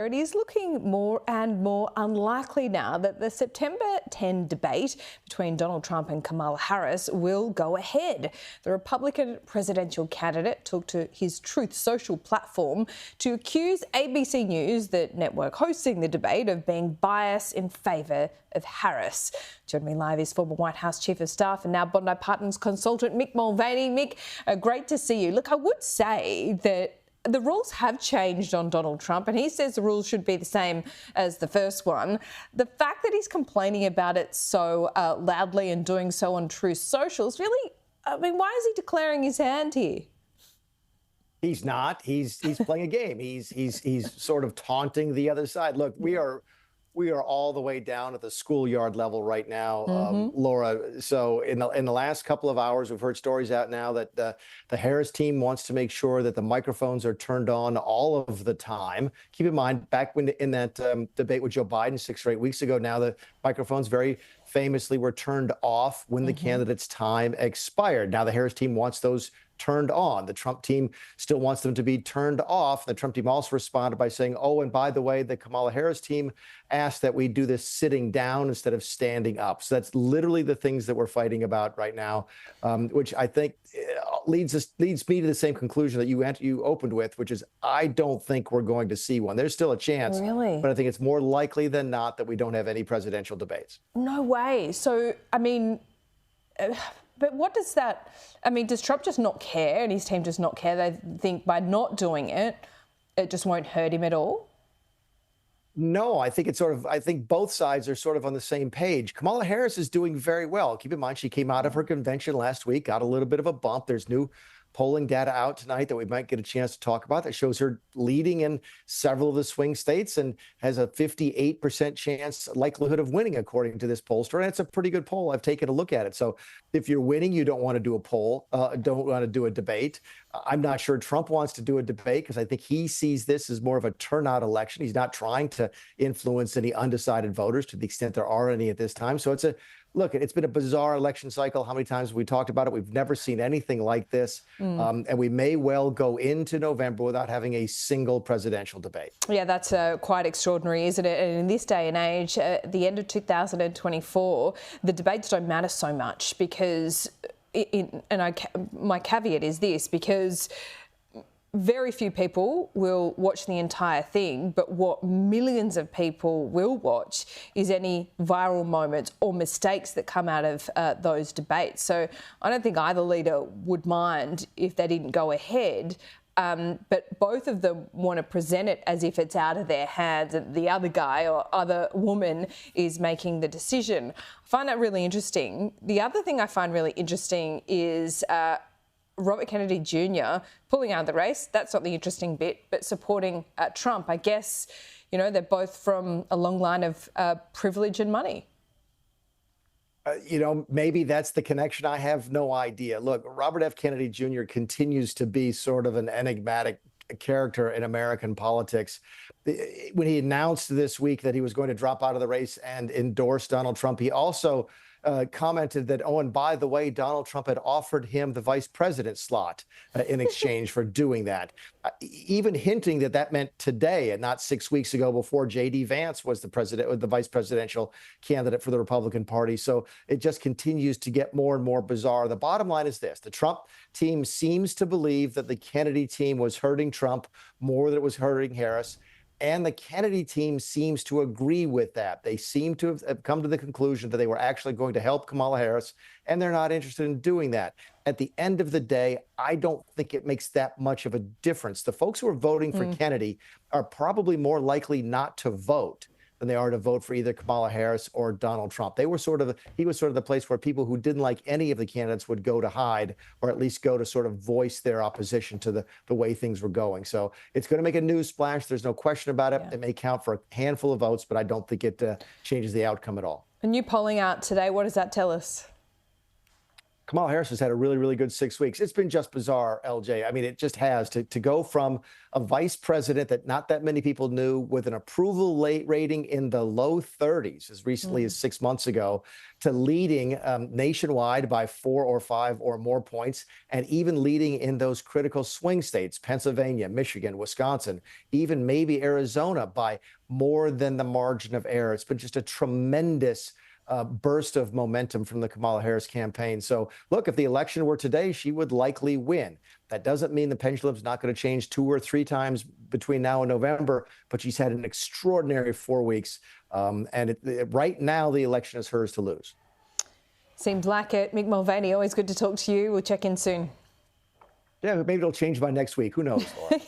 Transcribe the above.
It is looking more and more unlikely now that the September 10 debate between Donald Trump and Kamala Harris will go ahead. The Republican presidential candidate took to his Truth Social platform to accuse ABC News, the network hosting the debate, of being biased in favour of Harris. Joining me live is former White House Chief of Staff and now Bondi Partners consultant Mick Mulvaney. Mick, great to see you. Look, I would say that the rules have changed on Donald Trump, and he says the rules should be the same as the first one. The fact that he's complaining about it so loudly and doing so on Truth Social is really, why is he declaring his hand here? He's not. He's playing a game. He's sort of taunting the other side. Look, we are all the way down at the schoolyard level right now, Laura. So in the last couple of hours, we've heard stories out now that the Harris team wants to make sure that the microphones are turned on all of the time. Keep in mind, back when in that debate with Joe Biden 6 or 8 weeks ago, now the microphones very famously were turned off when the candidate's time expired. Now the Harris team wants those turned on. The Trump team still wants them to be turned off. The Trump team also responded by saying, oh, and by the way, the Kamala Harris team asked that we do this sitting down instead of standing up. So that's literally the things that we're fighting about right now, which I think leads me to the same conclusion that you opened with, which is I don't think we're going to see one. There's still a chance, really? But I think it's more likely than not that we don't have any presidential debates. No way. So, but what does that, does Trump just not care and his team just not care? They think by not doing it, it just won't hurt him at all? No, I think I think both sides are sort of on the same page. Kamala Harris is doing very well. Keep in mind, she came out of her convention last week, got a little bit of a bump. There's new polling data out tonight that we might get a chance to talk about that shows her leading in several of the swing states and has a 58% chance likelihood of winning, according to this pollster. And it's a pretty good poll. I've taken a look at it. So if you're winning, you don't want to do a poll, don't want to do a debate. I'm not sure Trump wants to do a debate because I think he sees this as more of a turnout election. He's not trying to influence any undecided voters to the extent there are any at this time. So look, it's been a bizarre election cycle. How many times have we talked about it? We've never seen anything like this. And we may well go into November without having a single presidential debate. Yeah, that's quite extraordinary, isn't it? And in this day and age, at the end of 2024, the debates don't matter so much because, my caveat is this, because very few people will watch the entire thing, but what millions of people will watch is any viral moments or mistakes that come out of those debates. So I don't think either leader would mind if they didn't go ahead, but both of them want to present it as if it's out of their hands and the other guy or other woman is making the decision. I find that really interesting. The other thing I find really interesting is Robert Kennedy Jr. pulling out of the race. That's not the interesting bit, but supporting Trump. I guess, they're both from a long line of privilege and money. Maybe that's the connection. I have no idea. Look, Robert F. Kennedy Jr. continues to be sort of an enigmatic character in American politics. When he announced this week that he was going to drop out of the race and endorse Donald Trump, he also commented that, oh, and by the way, Donald Trump had offered him the vice president slot in exchange for doing that, even hinting that that meant today and not 6 weeks ago before J.D. Vance was the vice presidential candidate for the Republican Party. So it just continues to get more and more bizarre. The bottom line is this. The Trump team seems to believe that the Kennedy team was hurting Trump more than it was hurting Harris. And the Kennedy team seems to agree with that. They seem to have come to the conclusion that they were actually going to help Kamala Harris, and they're not interested in doing that. At the end of the day, I don't think it makes that much of a difference. The folks who are voting for Kennedy are probably more likely not to vote than they are to vote for either Kamala Harris or Donald Trump. He was sort of the place where people who didn't like any of the candidates would go to hide, or at least go to sort of voice their opposition to the way things were going. So it's going to make a news splash. There's no question about it. Yeah. It may count for a handful of votes, but I don't think it changes the outcome at all. A new polling out today. What does that tell us? Kamala Harris has had a really, really good 6 weeks. It's been just bizarre, LJ. I mean, it just has to go from a vice president that not that many people knew with an approval rating in the low 30s as recently as 6 months ago to leading nationwide by 4 or 5 or more points, and even leading in those critical swing states, Pennsylvania, Michigan, Wisconsin, even maybe Arizona by more than the margin of error. It's been just a tremendous burst of momentum from the Kamala Harris campaign. So look, if the election were today, she would likely win. That doesn't mean the pendulum's not going to change 2 or 3 times between now and November, but she's had an extraordinary 4 weeks. Right now, the election is hers to lose. Seems like it. Mick Mulvaney, always good to talk to you. We'll check in soon. Yeah, maybe it'll change by next week. Who knows, Laura?